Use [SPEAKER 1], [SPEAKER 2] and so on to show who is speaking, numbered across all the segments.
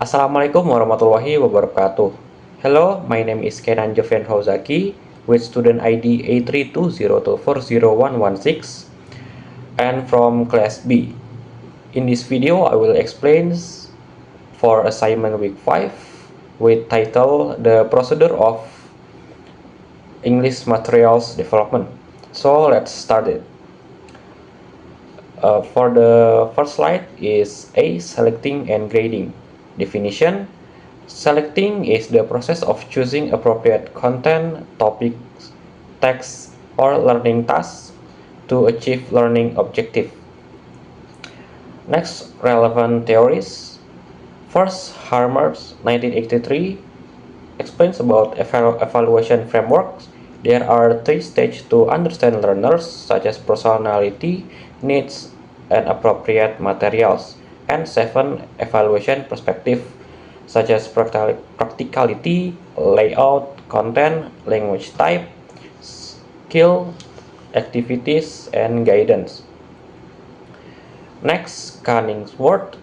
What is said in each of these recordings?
[SPEAKER 1] Assalamualaikum warahmatullahi wabarakatuh. Hello, my name is Kenan Jovian Fauzaki with student ID A3202404116 and from class B. In this video, I will explain for assignment week 5 with title The Procedure of English Materials Development. So let's start it. For the first slide is A. Selecting and grading. Definition: selecting is the process of choosing appropriate content, topics, text, or learning tasks to achieve learning objective. Next, relevant theories. First, Harmer's 1983 explains about evaluation frameworks. There are 3 stages to understand learners, such as personality, needs, and appropriate materials, and 7 evaluation perspectives, such as practicality, layout, content, language type, skill, activities, and guidance. Next, Cunningsworth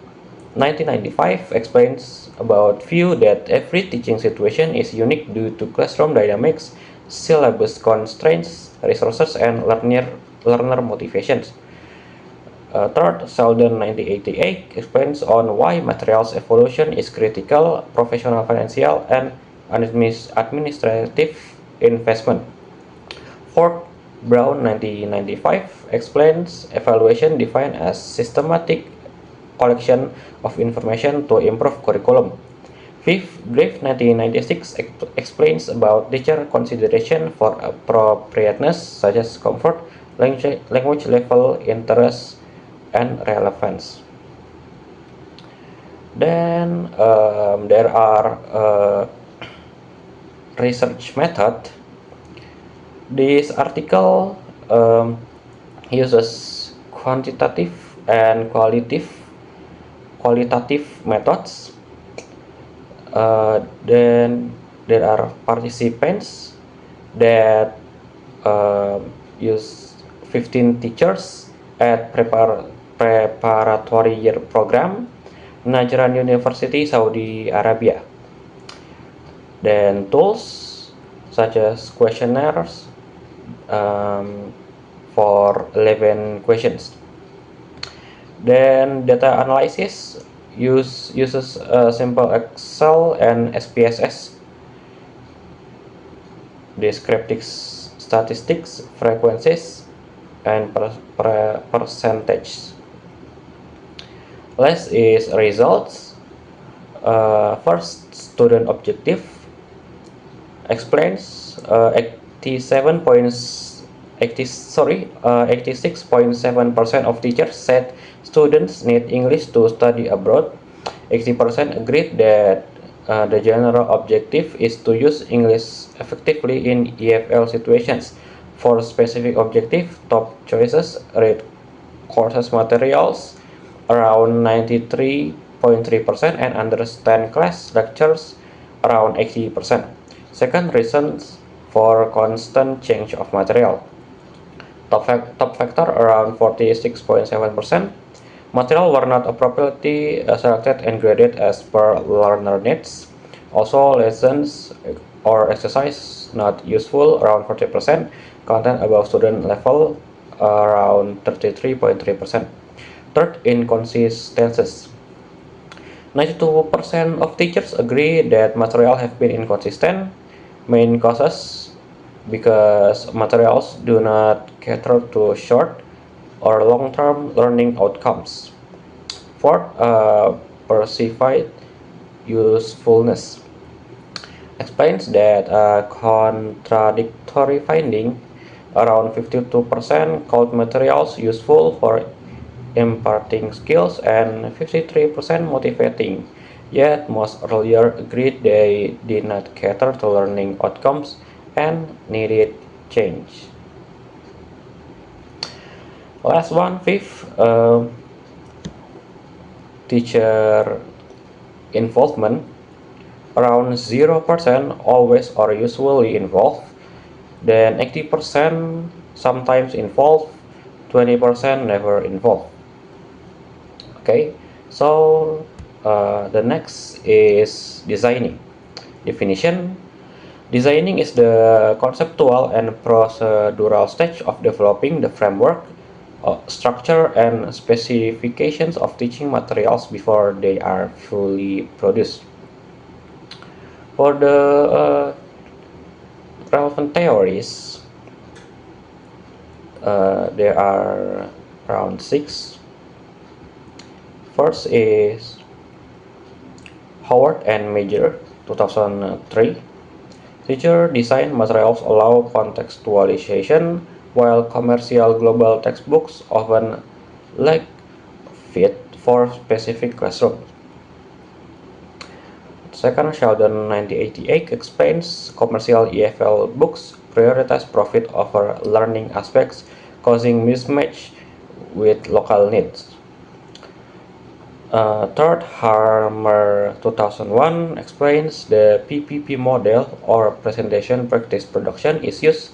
[SPEAKER 1] 1995 explains about view that every teaching situation is unique due to classroom dynamics, syllabus constraints, resources, and learner motivations. Third, Sheldon 1988 explains on why materials evolution is critical, professional, financial, and administrative investment. Fourth, Brown 1995 explains evaluation defined as systematic collection of information to improve curriculum. Fifth, Griff 1996 explains about teacher consideration for appropriateness, such as comfort, language level, interest, and relevance. Then there are research method. This article uses quantitative and qualitative methods. Then there are participants that use 15 teachers at preparatory year program, Najran University, Saudi Arabia. Then tools such as questionnaires for 11 questions. Then data analysis uses simple Excel and SPSS. Descriptive statistics, frequencies, and percentage. Last is results. First, student objective explains 86.7% of teachers said students need English to study abroad. 80% agreed that the general objective is to use English effectively in EFL situations. For specific objective, top choices read courses materials around 93.3% and understand class lectures around 80%. Second, reasons for constant change of material. Top factor around 46.7%. Material were not appropriately selected and graded as per learner needs. Also, lessons or exercise not useful around 40%. Content above student level around 33.3%. Third, inconsistencies. 92% of teachers agree that material have been inconsistent. Main causes because materials do not cater to short or long-term learning outcomes. Fourth, perceived usefulness explains that contradictory finding. Around 52% called materials useful for imparting skills and 53% motivating, yet most earlier agreed they did not cater to learning outcomes and needed change. Last one, fifth, teacher involvement. Around 0% always or usually involved, then 80% sometimes involved, 20% never involved. Okay, so The next is designing. Definition: designing is the conceptual and procedural stage of developing the framework, structure, and specifications of teaching materials before they are fully produced. For the relevant theories, there are around six. First is Howard and Major, 2003. Teacher design materials allow contextualization, while commercial global textbooks often lack fit for specific classrooms. Second, Sheldon 1988 explains commercial EFL books prioritize profit over learning aspects, causing mismatch with local needs. Third, Harmer 2001 explains the PPP model or presentation practice production is used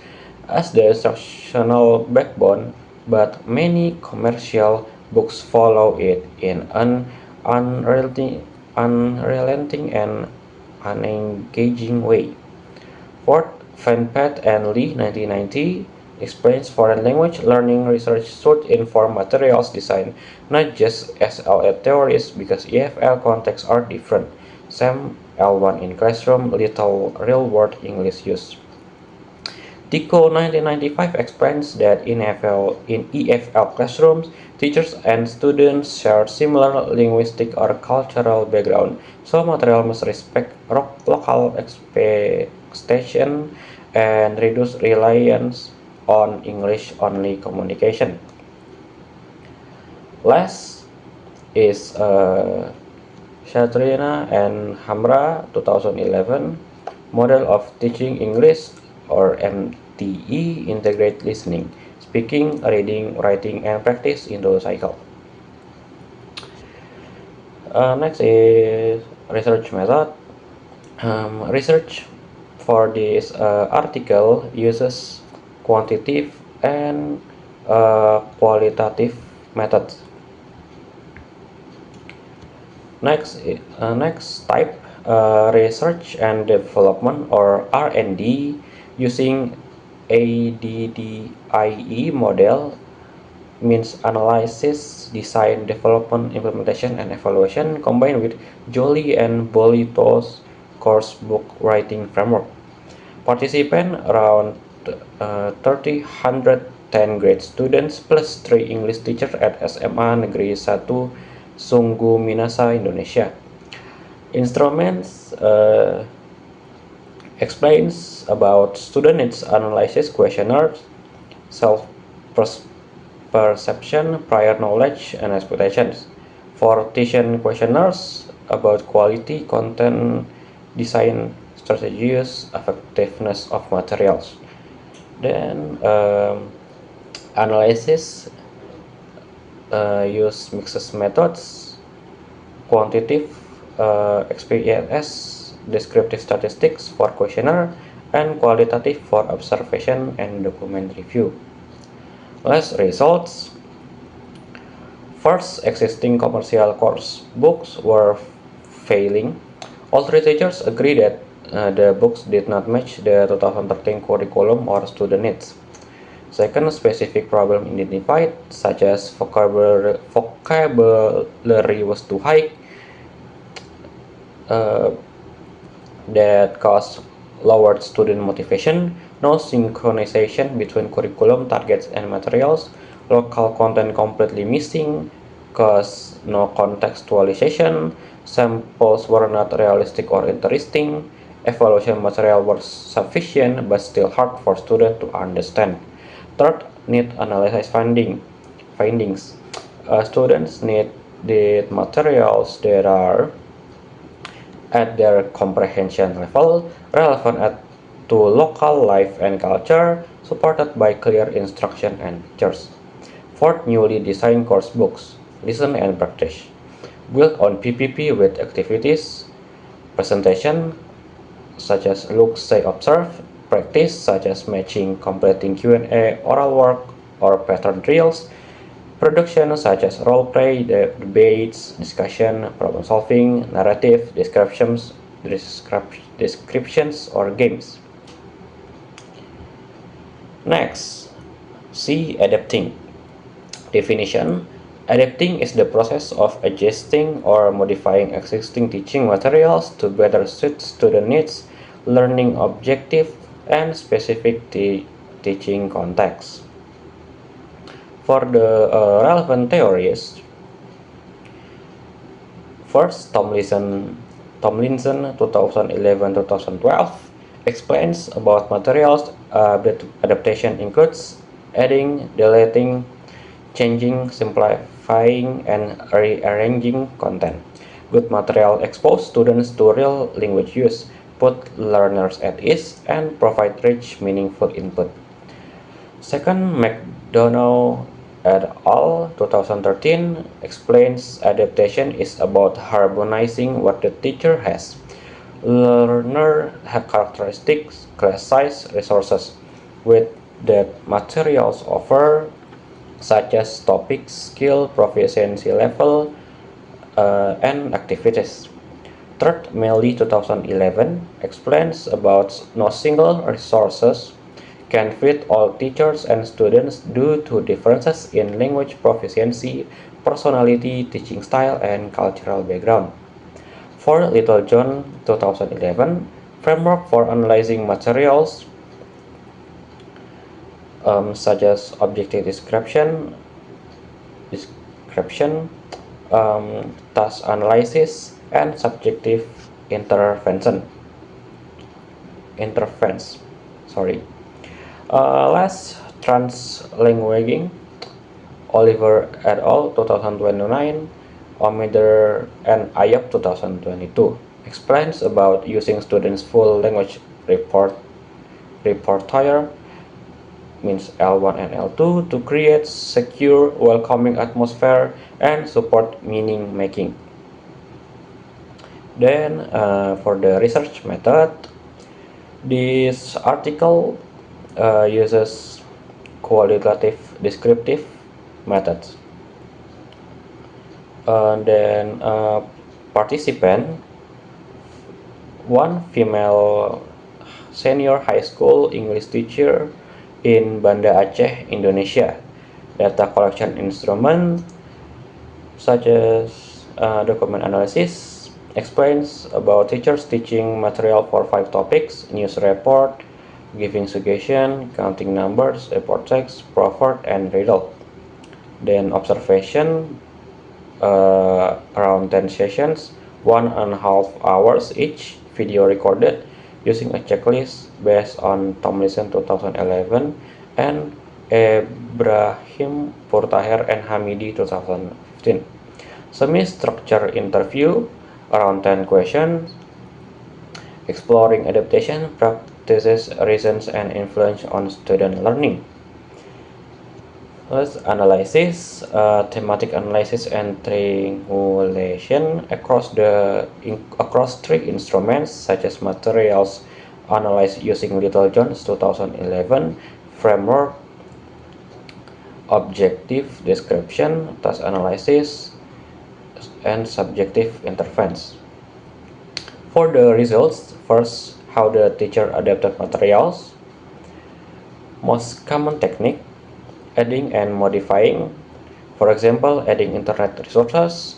[SPEAKER 1] as the instructional backbone, but many commercial books follow it in an unrelenting and unengaging way. Fourth, Van Pett and Lee 1990 explains foreign language learning research should inform materials design, not just SLA theories because EFL contexts are different. Same L1 in classroom, little real-world English use. Tico 1995 explains that in EFL classrooms, teachers and students share similar linguistic or cultural background, so material must respect local expectation and reduce reliance on English-only communication. Last is Shatrina and Hamra 2011 model of teaching English or MTE integrate listening, speaking, reading, writing, and practice into a cycle. Next is research method. Research for this article uses quantitative and qualitative methods. Next type, research and development or R&D using ADDIE model means analysis, design, development, implementation, and evaluation combined with Joly and Bolito's course book writing framework. Participant around 110 grade students plus 3 English teachers at SMA Negeri 1 Sungguh Minasa, Indonesia. Instruments explains about student needs analysis questionnaires, self-perception, prior knowledge, and expectations. For teaching questionnaires about quality, content, design, strategies, effectiveness of materials. Then analysis use mixed methods, quantitative XPS, descriptive statistics for questionnaire, and qualitative for observation and document review. Last results. First, existing commercial course books were failing. All three teachers agree that the books did not match the 2013 curriculum or student needs. Second, specific problem identified, such as vocabulary was too high, that caused lowered student motivation, no synchronization between curriculum targets and materials, local content completely missing, cause no contextualization, samples were not realistic or interesting, evaluation material was sufficient but still hard for students to understand. Third, need analysis findings. Students need the materials that are at their comprehension level, relevant to local life and culture, supported by clear instruction and pictures. Fourth, newly designed course books, listen and practice, built on PPP with activities, presentation such as look, say, observe, practice such as matching, completing Q&A, oral work, or pattern drills, Production such as role play, debates, discussion, problem solving, narrative, descriptions or games. Next, C. Adapting. Definition: adapting is the process of adjusting or modifying existing teaching materials to better suit student needs, learning objectives, and specific teaching contexts. For the relevant theories, first, Tomlinson 2011-2012 explains about materials. Adaptation includes adding, deleting, changing, simplifying, and rearranging content. Good material expose students to real language use, put learners at ease, and provide rich, meaningful input. Second, McDonough et al. 2013 explains adaptation is about harmonizing what the teacher has. Learner characteristics, class size, resources with that materials offer, such as topics, skill, proficiency level, and activities. Third, Melly 2011 explains about no single resources can fit all teachers and students due to differences in language proficiency, personality, teaching style, and cultural background. For Littlejohn 2011, framework for analyzing materials such as objective description, task analysis, and subjective interference. Sorry. Last, translinguaging. Oliver et al. 2029, Omider and Ayap 2022 explains about using students' full language repertoire, means L1 and L2, to create secure, welcoming atmosphere and support meaning making. Then for the research method, this article uses qualitative descriptive methods. Then participant, one female senior high school English teacher in Banda Aceh, Indonesia. Data collection instrument such as document analysis explains about teachers teaching material for 5 topics: news report, giving suggestion, counting numbers, report text, proverb, and riddle. Then observation, around 10 sessions, 1.5 hours each, video recorded using a checklist based on Tomlinson 2011 and Ibrahim Purtaher and Hamidi 2015. Semi-structured interview, around 10 questions, exploring adaptation practices, reasons, and influence on student learning. Let's analysis, thematic analysis and triangulation across 3 instruments such as materials analyzed using Littlejohn's 2011 framework, objective description, task analysis, and subjective interference. For the results, first, how the teacher adapted materials. Most common technique, adding and modifying. For example, adding internet resources,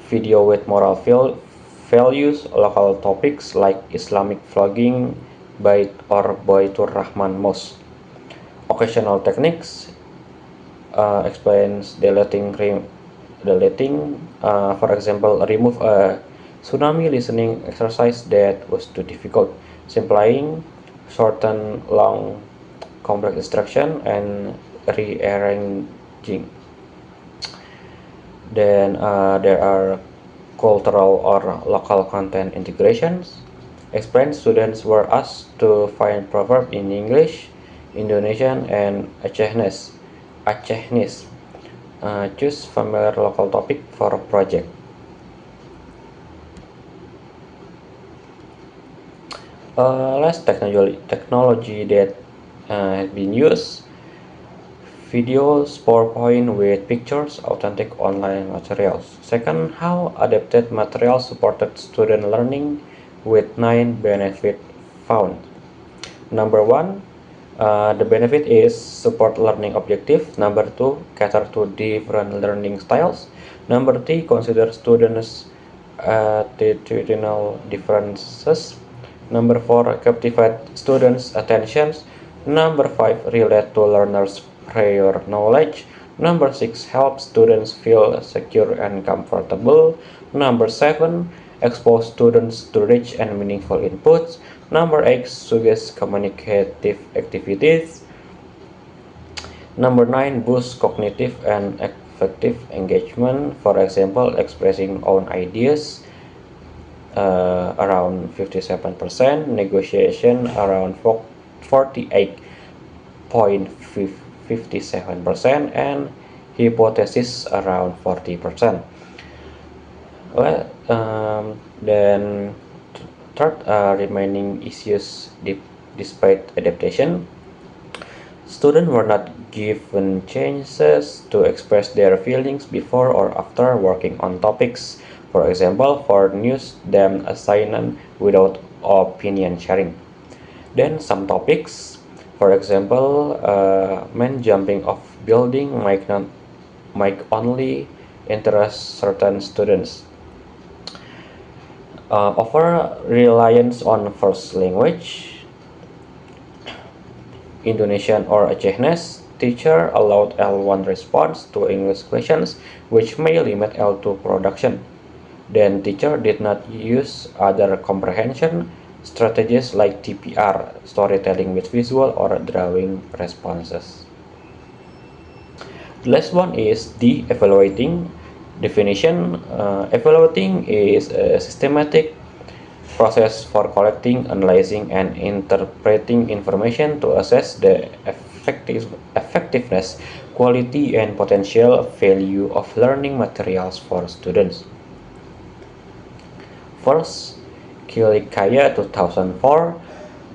[SPEAKER 1] video with moral values, local topics like Islamic vlogging by or Baitur Rahman Mos. Occasional techniques explains deleting. For example, remove a tsunami listening exercise that was too difficult, simplifying, shorten long complex instruction, and rearranging. Then there are cultural or local content integrations. Explain students were asked to find proverb in English, Indonesian, and Acehnis. Choose familiar local topic for a project. Last technology that has been used: videos, PowerPoint with pictures, authentic online materials. Second, how adapted materials supported student learning with 9 benefits found. Number 1, the benefit is support learning objective. Number 2, cater to different learning styles. Number 3, consider students' attitudinal differences. Number 4, captivate students' attentions. Number 5, relate to learners' prior knowledge. Number 6, help students feel secure and comfortable. Number 7, expose students to rich and meaningful inputs. Number 8, suggest communicative activities. Number 9, boost cognitive and effective engagement. For example, expressing own ideas around 57%, negotiation around 48.57%, and hypothesis around 40%. Well, then third, remaining issues despite adaptation. Students were not given chances to express their feelings before or after working on topics. For example, for news, them assignment without opinion sharing. Then some topics, for example, men jumping off building might only interest certain students. Over reliance on first language, Indonesian or Acehnes, teacher allowed L1 response to English questions, which may limit L2 production. Then teacher did not use other comprehension strategies like TPR, storytelling with visual or drawing responses. The last one is the evaluating definition. Evaluating is a systematic process for collecting, analyzing, and interpreting information to assess the effectiveness, quality, and potential value of learning materials for students. First, Kilikaya 2004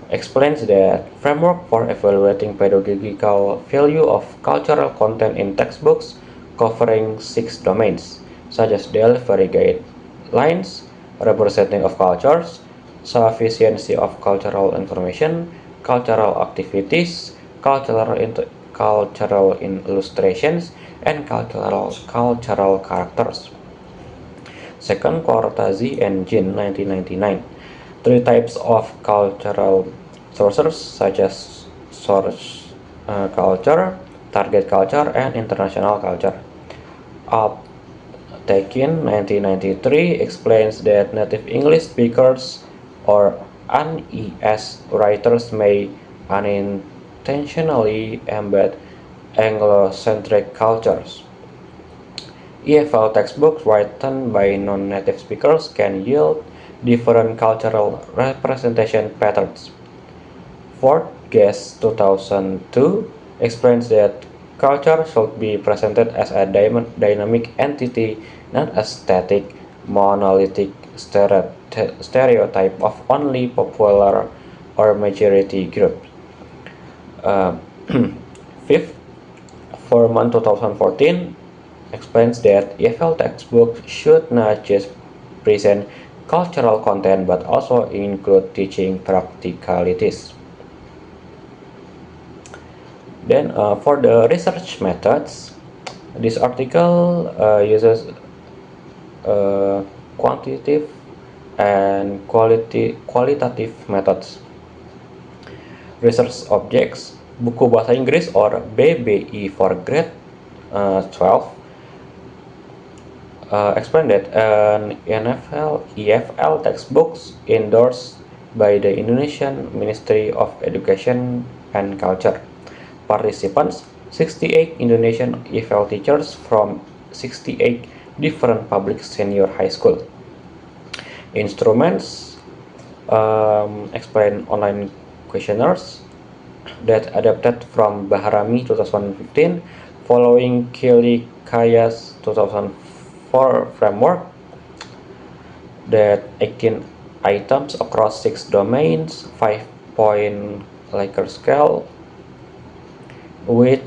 [SPEAKER 1] explains that framework for evaluating pedagogical value of cultural content in textbooks covering 6 domains, such as delivery guidelines, representing of cultures, sufficiency of cultural information, cultural activities, cultural illustrations, and cultural characters. Second, Cortazzi and Jin 1999. 3 types of cultural sources such as source culture, target culture, and international culture. Tekin 1993 explains that native English speakers or UNES writers may unintentionally embed Anglo-centric cultures. EFL textbooks written by non-native speakers can yield different cultural representation patterns. Fourth, Guest 2002 explains that culture should be presented as a dynamic entity, not a static, monolithic stereotype of only popular or majority group. Fifth, Furman 2014 explains that EFL textbooks should not just present cultural content but also include teaching practicalities. Then for the research methods, this article uses quantitative and qualitative methods. Research objects, buku bahasa Inggris or BBI for grade 12 explain that an EFL textbooks endorsed by the Indonesian Ministry of Education and Culture. Participants, 68 Indonesian EFL teachers from 68 different public senior high school. Instruments, explain online questionnaires that adapted from Bahrami 2015 following Kilikaya's 2004 framework that 18 items across 6 domains, 5-point Likert scale, with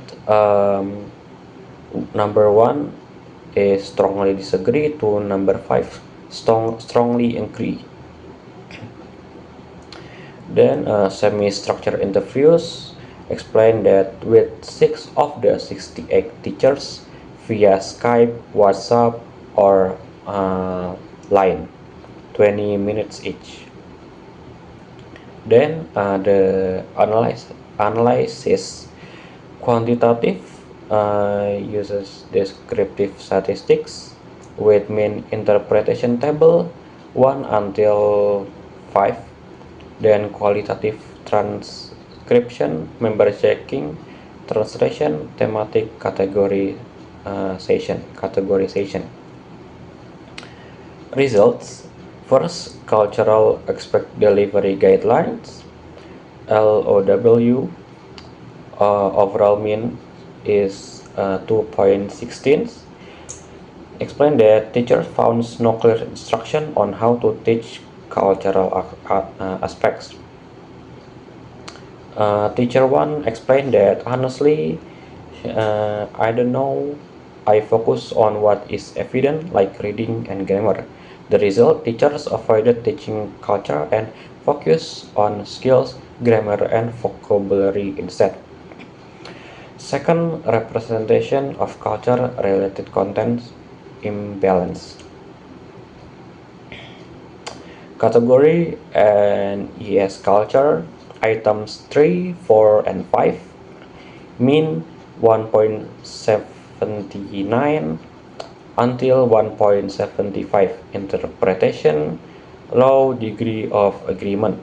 [SPEAKER 1] number 1 is strongly disagree to number 5 strongly agree. Then semi-structured interviews explain that with 6 of the 68 teachers via Skype, WhatsApp, or Line, 20 minutes each. Then the analysis quantitative uses descriptive statistics with mean interpretation table 1 until 5. Then qualitative transcription, member checking, translation, thematic categorization. Results. First, cultural expect delivery guidelines, LOW. Overall mean is 2.16. Explain that teachers found no clear instruction on how to teach cultural aspects. Teacher 1 explained that honestly, I don't know. I focus on what is evident, like reading and grammar. The result, teachers avoided teaching culture and focus on skills, grammar, and vocabulary instead. Second, representation of culture-related contents imbalance. Category and ES culture, items 3, 4, and 5, mean 1.79 until 1.75. Interpretation, low degree of agreement.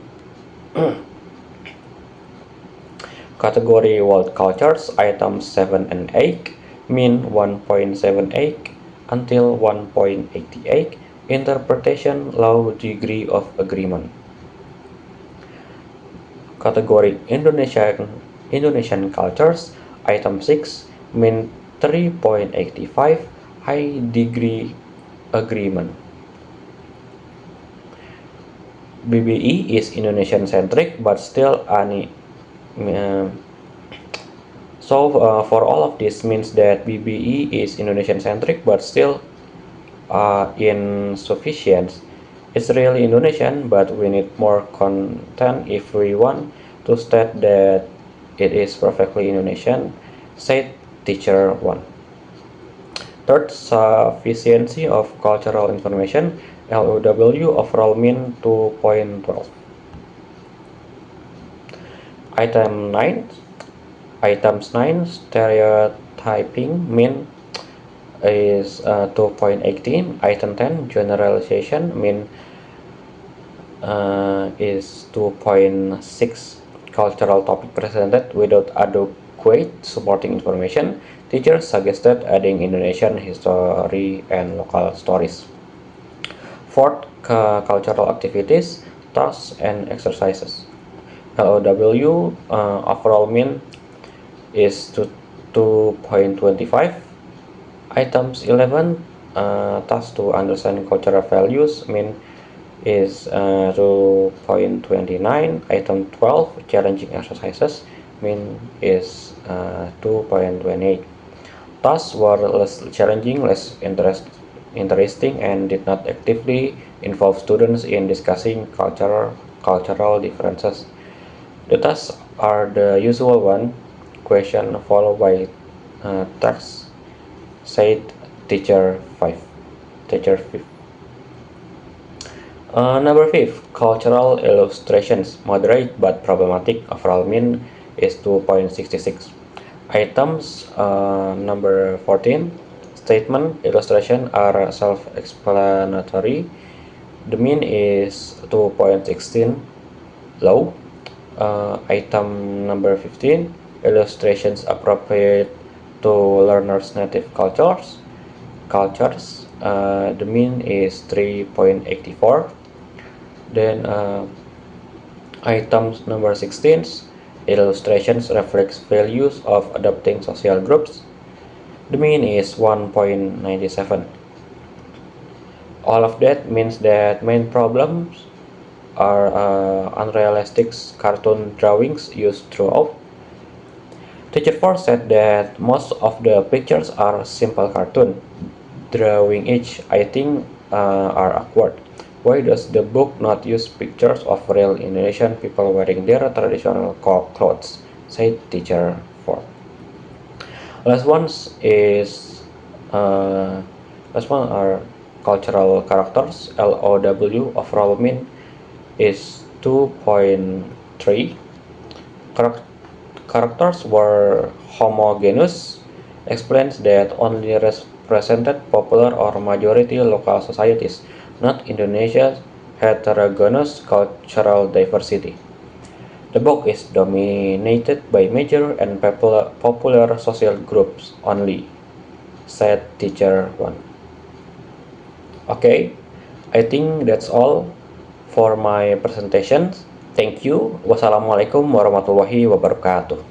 [SPEAKER 1] Category world cultures, items 7 and 8, mean 1.78 until 1.88. Interpretation, low degree of agreement. Category Indonesian cultures, item 6, mean 3.85, high degree agreement. BBE is Indonesian centric but still for all of this means that BBE is Indonesian centric but still insufficient. It's really Indonesian, but we need more content if we want to state that it is perfectly Indonesian, said teacher 1. Third, sufficiency of cultural information, LOW, overall mean 2.12. Items 9, stereotyping mean is 2.18. Item 10, generalization mean is 2.6. Cultural topic presented without adequate supporting information. Teachers suggested adding Indonesian history and local stories. Fourth, cultural activities, tasks, and exercises. LOW overall mean is 2.25. Items 11, task to understand cultural values, mean is 2.29. Item 12, challenging exercises, mean is 2.28. Tasks were less challenging, less interesting, and did not actively involve students in discussing cultural differences. The tasks are the usual one, question followed by text, said teacher 5. Number 5, cultural illustrations, moderate but problematic, overall mean is 2.66. Items number 14, statement, illustration are self-explanatory, the mean is 2.16, low. Item number 15, illustrations appropriate to learners' native cultures, the mean is 3.84. Then items number 16, illustrations reflects values of adopting social groups, the mean is 1.97. All of that means that main problems are unrealistic cartoon drawings used throughout. Teacher 4 said that most of the pictures are simple cartoon. Drawing each, I think, are awkward. Why does the book not use pictures of real Indonesian people wearing their traditional clothes? Said teacher 4. Last ones is uh, last one are cultural characters. LOW overall mean is 2.3. Characters were homogeneous, explains that only represented popular or majority local societies, not Indonesia's heterogeneous cultural diversity. The book is dominated by major and popular social groups only, said teacher 1. Okay, I think that's all for my presentation. Thank you. Wassalamualaikum warahmatullahi wabarakatuh.